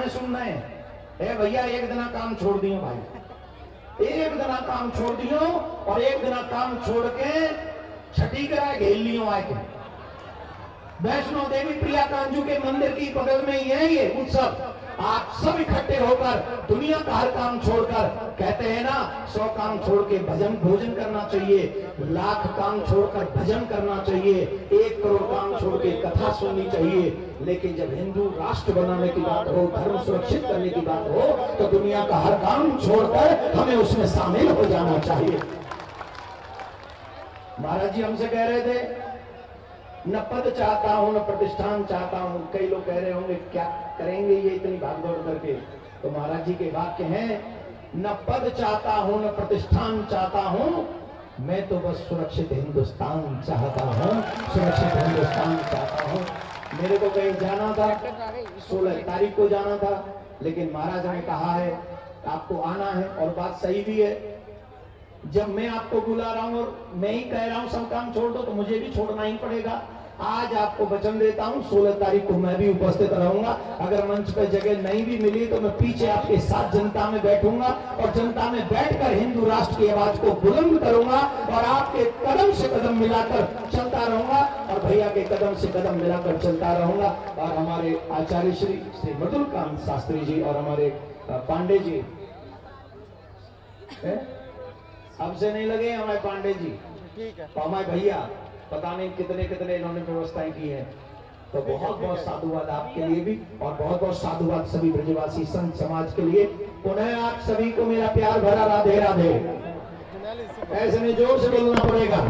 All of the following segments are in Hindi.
में सुन रहे हैं। ए भैया एक दिन काम छोड़ दियो भाई, एक दिन काम छोड़ दियो और एक दिन काम छोड़ के छठी कराए घेल लियो आए के वैष्णो देवी प्रिया कांजू के मंदिर की बगल में ही है ये उत्सव। आप सब इकट्ठे होकर दुनिया का हर काम छोड़कर, कहते हैं ना 100 काम छोड़ के भोजन करना चाहिए, 1,00,000 काम छोड़कर भजन करना चाहिए, 1 करोड़ काम छोड़ के कथा सुननी चाहिए। लेकिन जब हिंदू राष्ट्र बनाने की बात हो, धर्म सुरक्षित करने की बात हो, तो दुनिया का हर काम छोड़कर हमें उसमें शामिल हो जाना चाहिए। महाराज जी हमसे कह रहे थे न पद चाहता हूं न प्रतिष्ठान चाहता हूं। कई लोग कह रहे होंगे क्या करेंगे ये इतनी भागदौड़ करके। तो महाराज जी के वाक्य हैं, न पद चाहता हूं न प्रतिष्ठान चाहता हूं, मैं तो बस सुरक्षित हिंदुस्तान चाहता हूं, सुरक्षित हिंदुस्तान चाहता हूं। मेरे को कहीं जाना था, 16 तारीख को जाना था, लेकिन महाराज ने कहा है आपको आना है, और बात सही भी है। जब मैं आपको बुला रहा हूं और मैं ही कह रहा हूं सब काम छोड़ दो, तो मुझे भी छोड़ना ही पड़ेगा। आज आपको वचन देता हूं 16 तारीख को मैं भी उपस्थित रहूंगा। अगर मंच पर जगह नहीं भी मिली तो मैं पीछे आपके साथ जनता में बैठूंगा और जनता में बैठकर हिंदू राष्ट्र की आवाज को बुलंद करूंगा और आपके कदम से कदम मिलाकर चलता रहूंगा और भैया के कदम से कदम मिलाकर चलता रहूंगा। और हमारे आचार्य श्री मृदुलकांत शास्त्री जी और हमारे पांडे जी, अब से नहीं लगे हमारे पांडे जी, तो हमारे भैया पता नहीं कितने कितने इन्होंने व्यवस्थाएं की है। तो बहुत बहुत साधुवाद आपके लिए भी, और बहुत बहुत साधुवाद सभी ब्रजवासी संत समाज के लिए। पुनः आप सभी को मेरा प्यार भरा राधे राधे। ऐसे में जोर से बोलना पड़ेगा।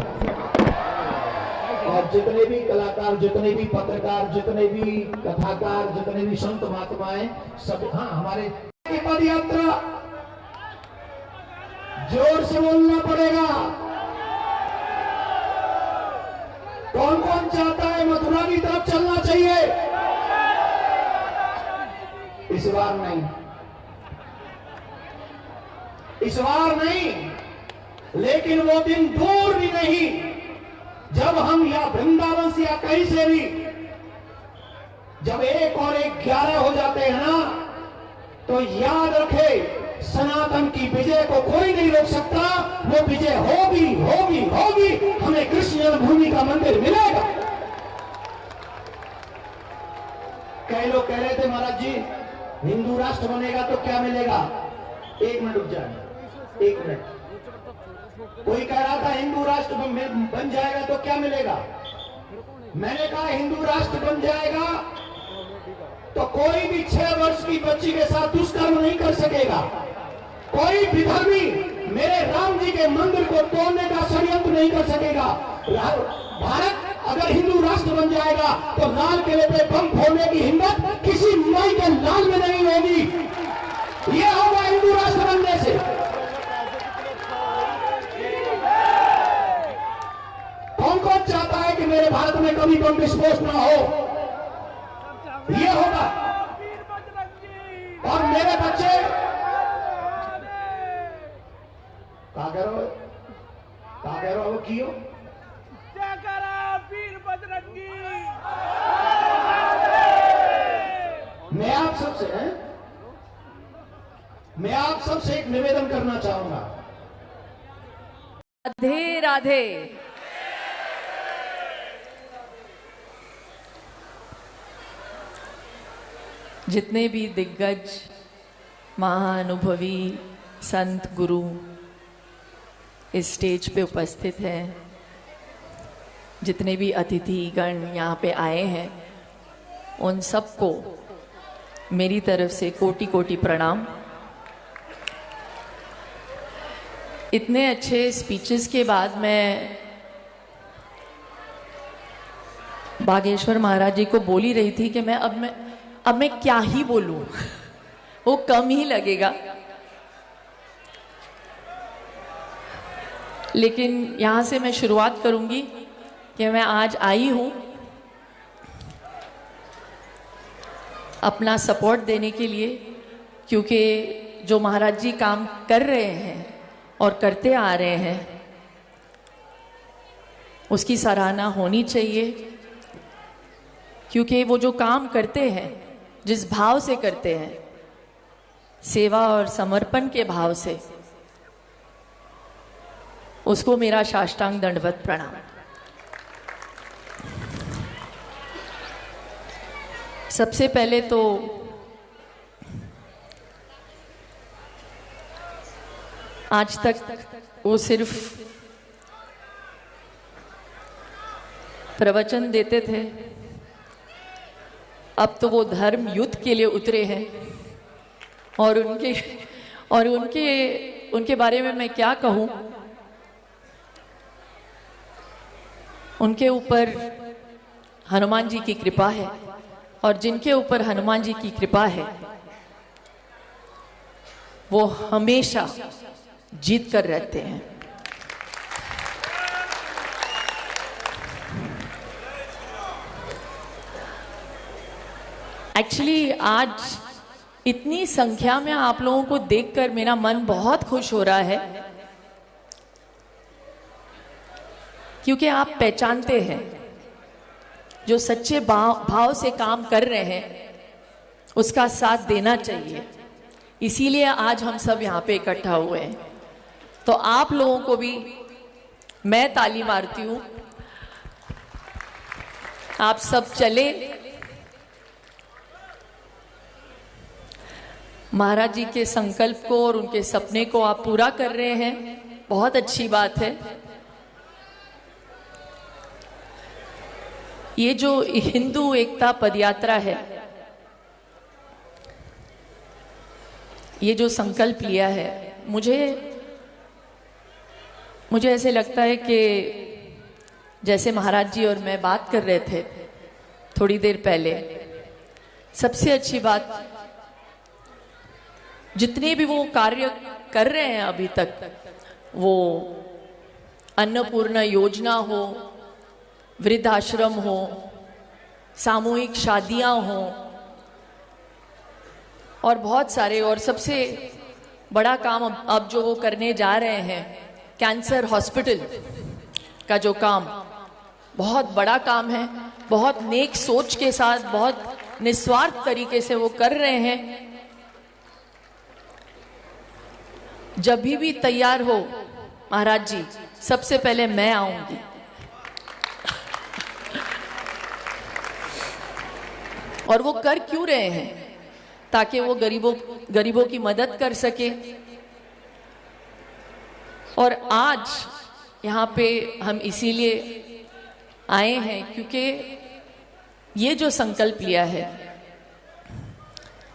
और जितने भी कलाकार, जितने भी पत्रकार, जितने भी कथाकार, जितने भी संत महात्माएं सब, हाँ हमारे पद यात्रा जोर से बोलना पड़ेगा। कौन कौन चाहता है मथुरा की तरफ चलना चाहिए? इस बार नहीं, इस बार नहीं, लेकिन वो दिन दूर भी नहीं जब हम या वृंदावन से या कहीं से भी जब 1 और 1 11 हो जाते हैं ना, तो याद रखे सनातन की विजय को कोई नहीं रोक सकता। वो विजय होगी होगी होगी, हमें कृष्ण जन्मभूमि का मंदिर मिलेगा। कई लोग कह रहे थे महाराज जी हिंदू राष्ट्र बनेगा तो क्या मिलेगा? 1 मिनट रुक जाए, 1 मिनट। कोई कह रहा था हिंदू राष्ट्र बन जाएगा तो क्या मिलेगा? मैंने कहा हिंदू राष्ट्र बन जाएगा तो कोई भी 6 वर्ष की बच्ची के साथ दुष्कर्म नहीं कर सकेगा। कोई विधर्मी मेरे राम जी के मंदिर को तोड़ने का षड्यंत्र नहीं कर सकेगा। भारत अगर हिंदू राष्ट्र बन जाएगा तो लाल किले पे बम फोड़ने की हिम्मत किसी माई के लाल में नहीं होगी। यह होगा हिंदू राष्ट्र बनने से। कौन कौन चाहता है कि मेरे भारत में कभी बम विस्फोट ना हो? ये होगा। और मेरे बच्चे कहा करो वो कियो वीर बजरंगी। मैं आप सबसे एक निवेदन करना चाहूंगा। राधे राधे। जितने भी दिग्गज महाअनुभवी संत गुरु इस स्टेज पे उपस्थित हैं, जितने भी अतिथि गण यहाँ पे आए हैं, उन सबको मेरी तरफ से कोटि कोटि प्रणाम। इतने अच्छे स्पीचेस के बाद मैं बागेश्वर महाराज जी को बोल ही रही थी कि अब मैं क्या ही बोलूं, वो कम ही लगेगा। लेकिन यहाँ से मैं शुरुआत करूंगी कि मैं आज आई हूँ अपना सपोर्ट देने के लिए, क्योंकि जो महाराज जी काम कर रहे हैं और करते आ रहे हैं उसकी सराहना होनी चाहिए। क्योंकि वो जो काम करते हैं, जिस भाव से करते हैं, सेवा और समर्पण के भाव से, उसको मेरा साष्टांग दंडवत प्रणाम। सबसे पहले तो आज तक वो सिर्फ प्रवचन देते थे, अब तो वो धर्म युद्ध के लिए उतरे हैं। और उनके बारे में मैं क्या कहूँ, उनके ऊपर हनुमान जी की कृपा है, और जिनके ऊपर हनुमान जी की कृपा है वो हमेशा जीत कर रहते हैं। एक्चुअली आज इतनी संख्या में आप लोगों को देखकर मेरा मन बहुत खुश हो रहा है, क्योंकि आप पहचानते हैं जो सच्चे भाव से काम कर रहे हैं उसका साथ देना चाहिए। इसीलिए आज हम सब यहाँ पे इकट्ठा हुए हैं। तो आप लोगों को भी मैं ताली मारती हूँ, आप सब चले, महाराज जी के संकल्प को और उनके सपने को आप पूरा कर रहे हैं, बहुत अच्छी बात है। ये जो हिंदू एकता पदयात्रा है, ये जो संकल्प लिया है, मुझे ऐसे लगता है कि जैसे महाराज जी और मैं बात कर रहे थे थोड़ी देर पहले, सबसे अच्छी बात, जितने भी वो कार्य कर रहे हैं अभी तक, वो अन्नपूर्णा योजना हो, वृद्धाश्रम हो, सामूहिक शादियां हो, और बहुत सारे, और सबसे बड़ा काम अब जो वो करने जा रहे हैं, कैंसर हॉस्पिटल का जो काम, बहुत बड़ा काम है, बहुत नेक सोच के साथ, बहुत निस्वार्थ तरीके से वो कर रहे हैं। जब भी तैयार हो महाराज जी, सबसे पहले मैं आऊंगी। और वो कर क्यों रहे हैं? ताकि वो गरीबों की मदद कर सके। और आज यहाँ पे हम इसीलिए आए हैं क्योंकि ये जो संकल्प लिया है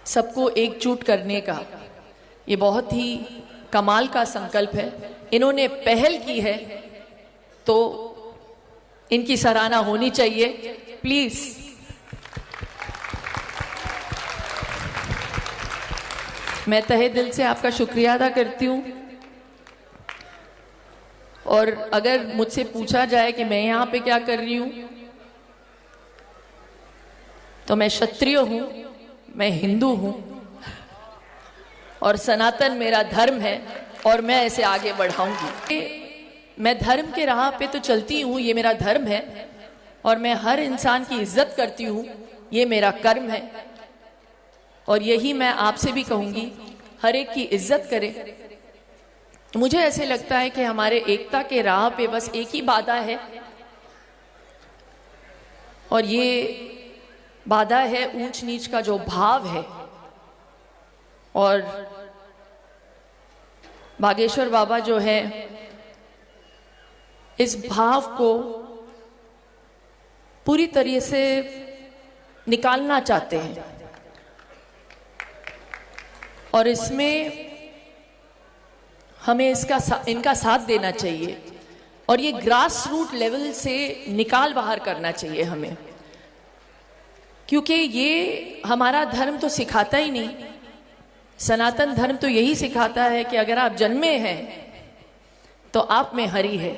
सबको एकजुट करने का, ये बहुत ही कमाल का संकल्प है। इन्होंने पहल की है तो इनकी सराहना होनी चाहिए। प्लीज मैं तहे दिल से आपका शुक्रिया अदा करती हूँ। और अगर मुझसे पूछा जाए कि मैं यहाँ पे क्या कर रही हूँ, तो मैं क्षत्रिय हूँ, मैं हिंदू हूँ, और सनातन मेरा धर्म है, और मैं ऐसे आगे बढ़ाऊंगी। मैं धर्म के राह पे तो चलती हूँ, ये मेरा धर्म है, और मैं हर इंसान की इज्जत करती हूँ, ये मेरा कर्म है। और यही मैं आपसे भी कहूंगी, हर एक की इज्जत करें। मुझे ऐसे लगता है कि हमारे एकता के राह पे बस एक ही बाधा है, और ये बाधा है ऊंच नीच का जो भाव है। और बागेश्वर बाबा जो है इस भाव को पूरी तरह से निकालना चाहते हैं, और इसमें हमें इनका साथ देना चाहिए, और ये ग्रास रूट लेवल से निकाल बाहर करना चाहिए हमें। क्योंकि ये हमारा धर्म तो सिखाता ही नहीं, सनातन धर्म तो यही सिखाता है कि अगर आप जन्मे हैं तो आप में हरि है।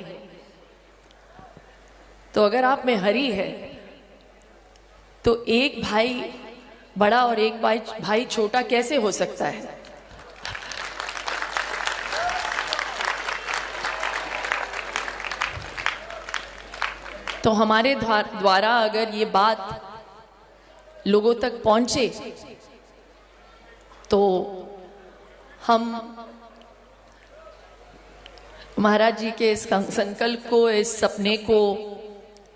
तो अगर आप में हरि है तो एक भाई बड़ा और एक भाई छोटा कैसे हो सकता है? तो हमारे द्वारा अगर ये बात लोगों तक पहुंचे तो हम महाराज जी के इस संकल्प को, इस सपने को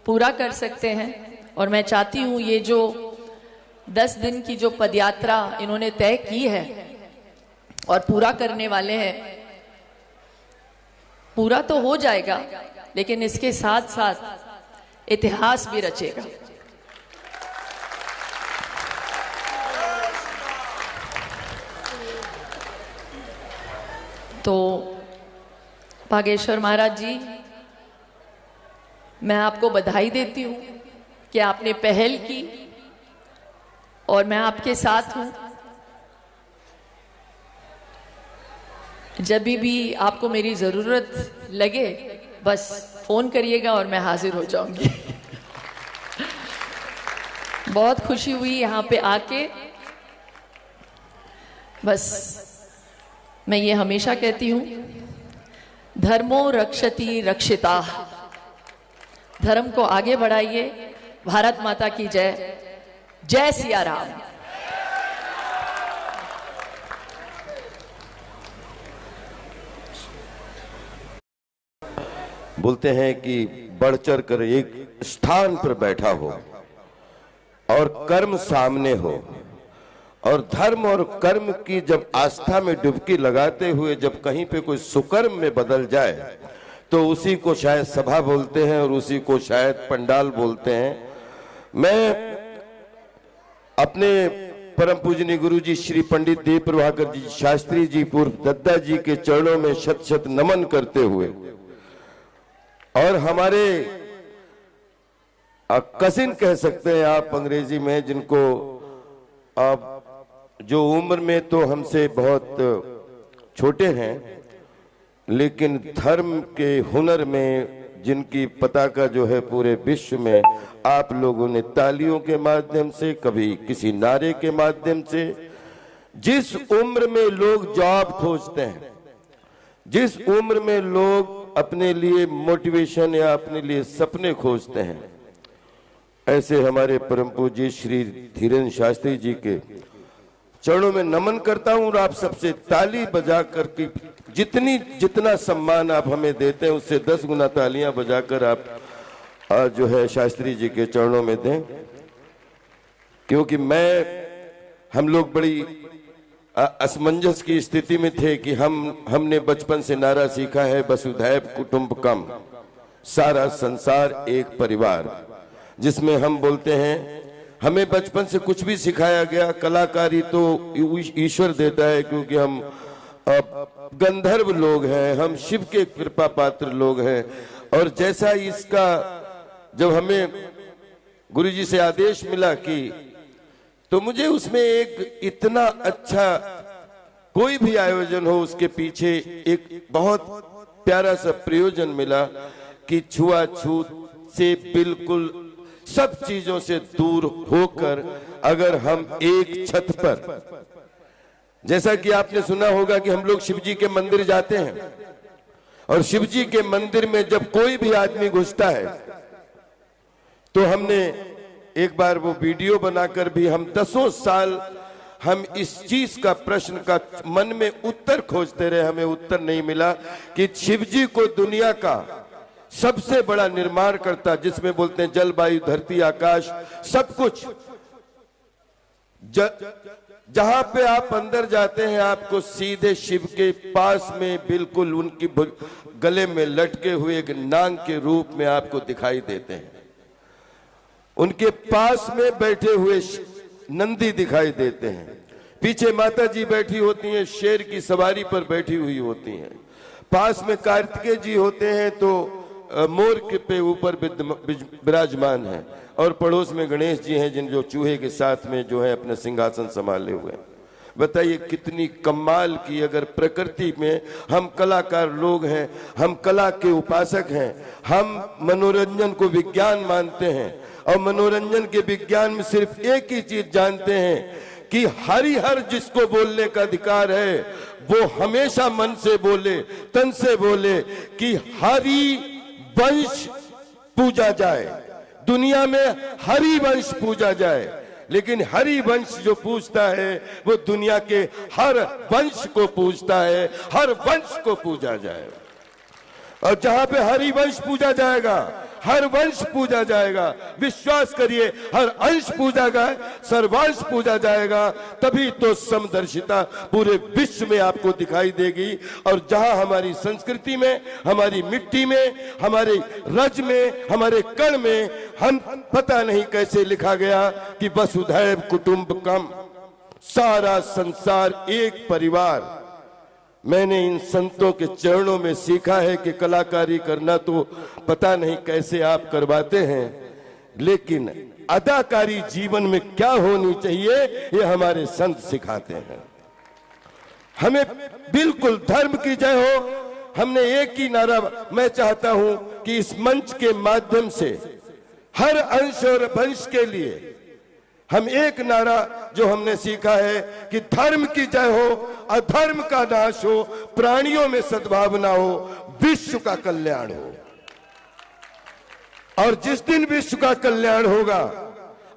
पूरा कर सकते हैं। और मैं चाहती हूँ ये जो 10 दिन की जो पदयात्रा इन्होंने तय की है और पूरा करने वाले हैं, पूरा तो हो जाएगा, लेकिन इसके साथ साथ इतिहास भी रचेगा। तो भागेश्वर महाराज जी, मैं आपको बधाई देती हूँ कि आपने पहल की और मैं आपके साथ हूँ। जब भी आपको मेरी ज़रूरत लगे बस फोन करिएगा और मैं हाजिर हो जाऊंगी। बहुत खुशी हुई यहाँ पे आके। बस मैं ये हमेशा कहती हूँ, धर्मो रक्षति रक्षिता। धर्म को आगे बढ़ाइए। भारत माता की जय। जय सिया राम। बोलते हैं कि बढ़ चढ़ कर एक स्थान पर बैठा हो और कर्म सामने हो, और धर्म और कर्म की जब आस्था में डुबकी लगाते हुए जब कहीं पे कोई सुकर्म में बदल जाए तो उसी को शायद सभा बोलते हैं और उसी को शायद पंडाल बोलते हैं। मैं अपने परम पूजनीय गुरु जी श्री पंडित देव प्रभाकर जी शास्त्री जी पूर्व दद्दा जी के चरणों में शत शत नमन करते हुए, और हमारे कजिन कह सकते हैं आप अंग्रेजी में, जिनको आप जो उम्र में तो हमसे बहुत छोटे हैं, लेकिन धर्म के हुनर में जिनकी पताका जो है पूरे विश्व में आप लोगों ने तालियों के माध्यम से, कभी किसी नारे के माध्यम से, जिस उम्र में लोग जॉब खोजते हैं, जिस उम्र में लोग अपने लिए मोटिवेशन या अपने लिए सपने खोजते हैं, ऐसे हमारे परम पूज्य श्री धीरेन्द्र शास्त्री जी के चरणों में नमन करता हूं। और आप सबसे ताली बजा करके जितना सम्मान आप हमें देते हैं उससे 10 गुना तालियां बजाकर आप जो है शास्त्री जी के चरणों में दें। क्योंकि हम लोग बड़ी असमंजस की स्थिति में थे कि हमने बचपन से नारा सीखा है, वसुधैव कुटुंबकम, सारा संसार एक परिवार, जिसमें हम बोलते हैं हमें बचपन से कुछ भी सिखाया गया, कलाकारी तो ईश्वर देता है, क्योंकि हम गंधर्व लोग हैं, हम शिव के कृपा पात्र लोग हैं। और जैसा इसका जब हमें गुरुजी से आदेश मिला कि, तो मुझे उसमें एक इतना अच्छा कोई भी आयोजन हो उसके पीछे एक बहुत प्यारा सा प्रयोजन मिला कि छुआछूत से बिल्कुल सब चीजों से दूर होकर अगर हम एक छत पर, जैसा कि आपने सुना होगा कि हम लोग शिवजी के मंदिर जाते हैं और शिवजी के मंदिर में जब कोई भी आदमी घुसता है तो हमने एक बार वो वीडियो बनाकर भी हम 10 साल हम इस चीज का प्रश्न का मन में उत्तर खोजते रहे, हमें उत्तर नहीं मिला कि शिवजी को दुनिया का सबसे बड़ा निर्माण करता, जिसमें बोलते हैं जल वायु धरती आकाश सब कुछ, जहां पे आप अंदर जाते हैं आपको सीधे शिव के पास में बिल्कुल उनकी गले में लटके हुए एक नाग के रूप में आपको दिखाई देते हैं, उनके पास में बैठे हुए नंदी दिखाई देते हैं, पीछे माता जी बैठी होती हैं, शेर की सवारी पर बैठी हुई होती हैं, पास में कार्तिकेय जी होते हैं तो मोर के पे ऊपर विराजमान है, और पड़ोस में गणेश जी हैं जिन जो चूहे के साथ में जो है अपने सिंहासन संभाले हुए हैं। बताइए कितनी कमाल की, अगर प्रकृति में हम कलाकार लोग हैं, हम कला के उपासक हैं, हम मनोरंजन को विज्ञान मानते हैं और मनोरंजन के विज्ञान में सिर्फ एक ही चीज जानते हैं कि हरिहर जिसको बोलने का अधिकार है वो हमेशा मन से बोले, तन से बोले कि हरि वंश पूजा जाए, दुनिया में हरि वंश पूजा जाए। लेकिन हरिवंश जो पूजता है वो दुनिया के हर वंश को पूजता है, हर वंश को पूजा जाए। और जहां पे हरिवंश पूजा जाएगा, हर वंश पूजा जाएगा, विश्वास करिए हर अंश पूजा जाए, सर्वांश पूजा जाएगा, तभी तो समदर्शिता पूरे विश्व में आपको दिखाई देगी। और जहां हमारी संस्कृति में, हमारी मिट्टी में, हमारे रज में, हमारे कण में हम पता नहीं कैसे लिखा गया कि वसुधैव कुटुंबकम, सारा संसार एक परिवार। मैंने इन संतों के चरणों में सीखा है कि कलाकारी करना तो पता नहीं कैसे आप करवाते हैं, लेकिन अदाकारी जीवन में क्या होनी चाहिए ये हमारे संत सिखाते हैं। हमें बिल्कुल धर्म की जय हो। हमने एक ही नारा, मैं चाहता हूं कि इस मंच के माध्यम से हर अंश और वंश के लिए हम एक नारा जो हमने सीखा है कि धर्म की जय हो, अधर्म का नाश हो, प्राणियों में सद्भावना हो, विश्व का कल्याण हो। और जिस दिन विश्व का कल्याण होगा,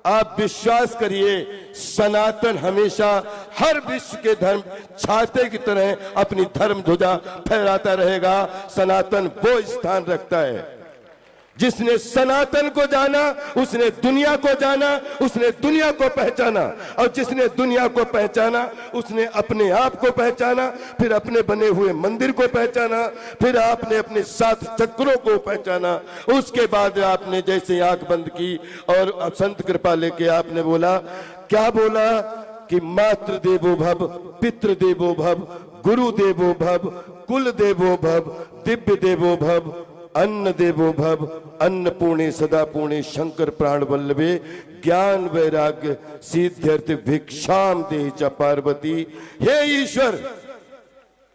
आप विश्वास करिए सनातन हमेशा हर विश्व के धर्म छाते की तरह अपनी धर्म ध्वजा फहराता रहेगा। सनातन वो स्थान रखता है, जिसने सनातन को जाना उसने दुनिया को जाना, उसने दुनिया को पहचाना, और जिसने दुनिया को पहचाना उसने अपने आप को पहचाना, फिर अपने बने हुए मंदिर को पहचाना, फिर आपने अपने 7 चक्रों को पहचाना। उसके बाद आपने जैसे आंख बंद की और संत कृपा लेके आपने बोला, क्या बोला कि मातृ देवो भव, पितृ देवो भव, गुरु देवो भव, कुल देवो भव, दिव्य देवो भव, अन्न देवो भव, अन्नपूर्णे सदा पूर्णे, शंकर प्राण वल्लभे, ज्ञान वैराग्य सिद्ध्यर्थ भिक्षाम देहि च पार्वती। हे ईश्वर,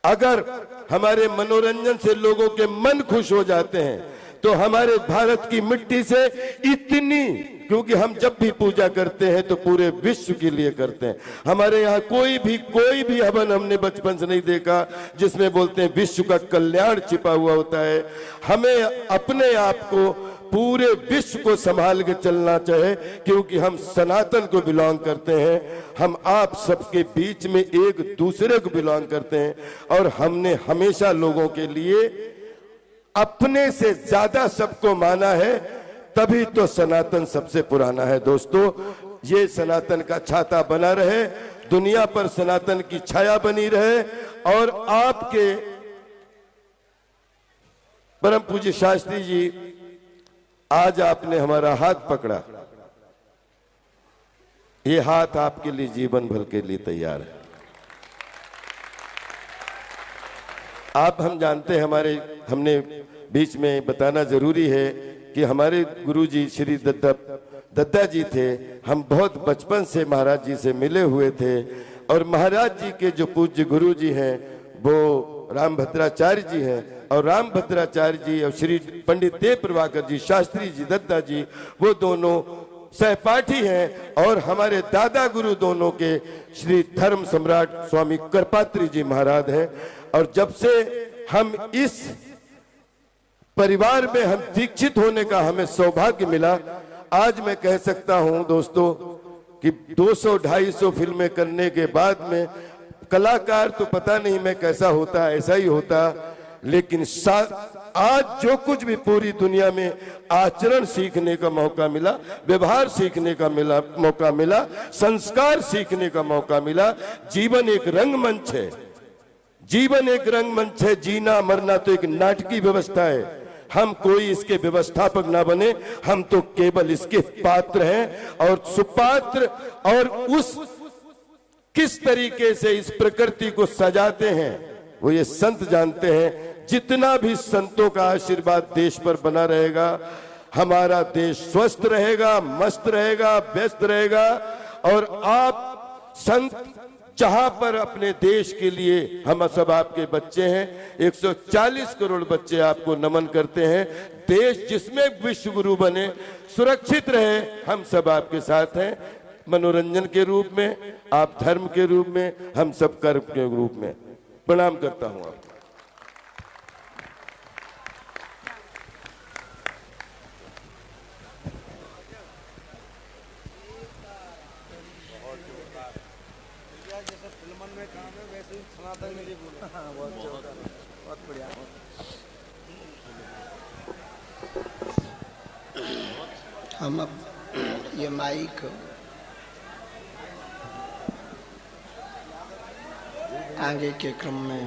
अगर हमारे मनोरंजन से लोगों के मन खुश हो जाते हैं तो हमारे भारत की मिट्टी से इतनी, क्योंकि हम जब भी पूजा करते हैं तो पूरे विश्व के लिए करते हैं। हमारे यहाँ कोई भी हवन हमने बचपन से नहीं देखा जिसमें बोलते हैं विश्व का कल्याण छिपा हुआ होता है। हमें अपने आप को, पूरे विश्व को संभाल के चलना चाहिए, क्योंकि हम सनातन को बिलोंग करते हैं। हम आप सबके बीच में एक दूसरे को बिलोंग करते हैं, और हमने हमेशा लोगों के लिए अपने से ज्यादा सबको माना है, तभी तो सनातन सबसे पुराना है। दोस्तों, ये सनातन का छाता बना रहे, दुनिया पर सनातन की छाया बनी रहे। और आपके परम पूज्य शास्त्री जी, आज आपने हमारा हाथ पकड़ा, ये हाथ आपके लिए जीवन भर के लिए तैयार है। आप, हम जानते हैं, हमने बीच में बताना जरूरी है कि हमारे गुरुजी श्री दद्दा जी थे। हम बहुत बचपन से महाराज जी से मिले हुए थे, और महाराज जी के जो पूज्य गुरु जी हैं वो रामभद्राचार्य जी हैं, और रामभद्राचार्य जी और श्री पंडित देव प्रभाकर जी, शास्त्री जी, दद्दा जी, वो दोनों सहपाठी हैं। और हमारे दादा गुरु दोनों के श्री धर्म सम्राट स्वामी करपात्री जी महाराज हैं। और जब से हम इस परिवार में हम दीक्षित होने का हमें सौभाग्य मिला, आज मैं कह सकता हूं दोस्तों कि 200-250 फिल्में करने के बाद में कलाकार तो पता नहीं मैं कैसा होता, ऐसा ही होता, लेकिन आज जो कुछ भी पूरी दुनिया में आचरण सीखने का मौका मिला, व्यवहार सीखने का मौका मिला, संस्कार सीखने का मौका मिला। जीवन एक रंगमंच है, जीवन एक रंगमंच है, जीना मरना तो एक नाटकीय व्यवस्था है। हम कोई इसके व्यवस्थापक ना बने, हम तो केवल इसके पात्र हैं, और सुपात्र। और उस किस तरीके से इस प्रकृति को सजाते हैं वो ये संत जानते हैं। जितना भी संतों का आशीर्वाद देश पर बना रहेगा, हमारा देश स्वस्थ रहेगा, मस्त रहेगा, व्यस्त रहेगा। और आप संत जहां पर अपने देश के लिए, हम सब आपके बच्चे हैं, 140 करोड़ बच्चे आपको नमन करते हैं। देश जिसमें विश्व गुरु बने, सुरक्षित रहे, हम सब आपके साथ हैं, मनोरंजन के रूप में, आप धर्म के रूप में, हम सब कर्म के रूप में। प्रणाम करता हूं आप। में काम है, वैसे ही सनातन में भी बोलो। हाँ, बहुत बढ़िया। हम अब ये माइक आगे के क्रम में